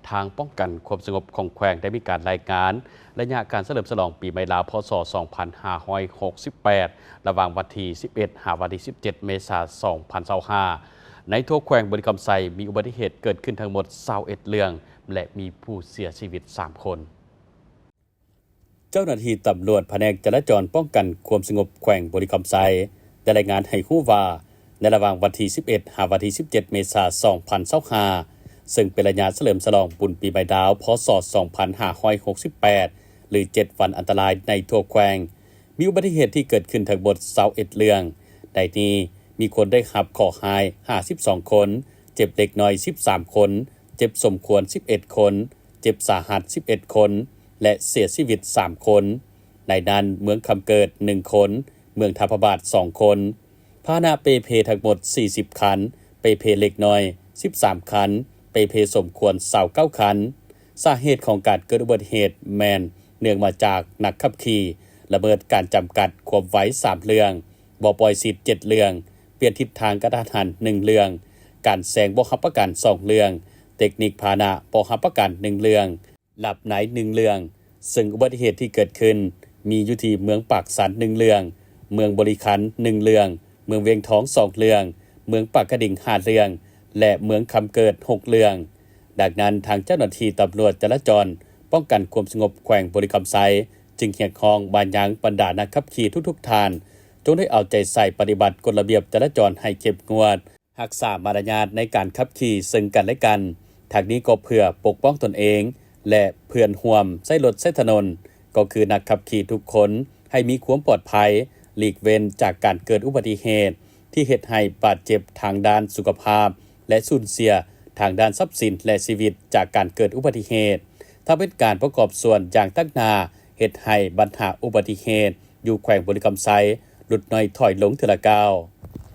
ทางป้องกันความสงบของแขวงได้มีการรายงานระยะการเฉลิมฉลองปีใหม่ลาวพศ 2568 ระหว่างวันที่11 หาวันที่ 17 เมษายน 2025 ในทั่วแขวงบริคำไซมีอุบัติเหตุเกิดขึ้นทั้งหมด21เรื่องและมีผู้เสียชีวิต3คนเจ้าหน้าที่ตำรวจแผนกจราจรป้องกันความสงบแขวงบริคำไซได้รายงานให้รู้ว่าในระหว่างวันที่11 หาวันที่ 17 เมษายน 2025 ซึ่งเป็นระยะเฉลิมฉลองบุญปีใหม่ดาวพศ 2568 หรือ 7 วันอันตรายในทั่วแขวงมีอุบัติเหตุที่เกิดขึ้นทั้งหมด21เรื่องในนี้มีคนได้รับข้อหาย52คนเจ็บเล็กน้อย13คนเจ็บสมควร11คนเจ็บสาหัส11คนและเสียชีวิต3คนในนั้นเมืองคำเกิด1คนเมืองทัพบาท2คนพาหนะเปเพทั้งหมด40คันเปเพเล็กน้อย13คันเปเพสมควร29คันสาเหตุของการเกิดอุบัติเหตุแมนเนื่องมาจากนักขับขี่ละเมิดการจำกัดความไว้3เรื่องบ่ปล่อยสิทธิ์7เรื่องเปลี่ยนทิศทางกระทันหัน1เรื่องการแซงบ่รับประกัน2เรื่องเทคนิคพาหนะบ่รับประกัน1เรื่องหลับใน1เรื่องซึ่งอุบัติเหตุที่เกิดขึ้นมีอยู่ที่เมืองปากสัน1เรื่องเมืองบริคัน1เรื่องเมืองเวียงทอง2เรื่องเมืองปากกระดิ่ง5เรื่องและเมืองคำเกิด6เรื่องดังนั้นทางเจ้าหน้าที่ตำรวจจราจรป้องกันความสงบแขวงบริคำไซจึงเรียกร้องบานยังบรรดานักขับขี่ทุกๆท่านจงได้เอาใจใส่ปฏิบัติกฎระเบียบจราจรให้เข้มงวดรักษามารยาทในการขับขี่ซึ่งกันและกันทางนี้ก็เพื่อปกป้องตนเองและเพื่อนร่วมใช้รถใช้ถนนก็คือนักขับขี่ทุกคนให้มีความปลอดภัยหลีกเว้นจากการเกิดอุบัติเหตุที่เฮ็ดให้บาดเจ็บทางด้านสุขภาพและสูญเสียทางด้านทรัพย์สินและชีวิตจากการเกิดอุบัติเหตุถ้าเป็นการประกอบส่วนอย่างตั้งหน้าเฮ็ดให้ปัญหาอุบัติเหตุอยู่แขวงบริคำไซลดน้อยถอยลงเทื่อละก้าว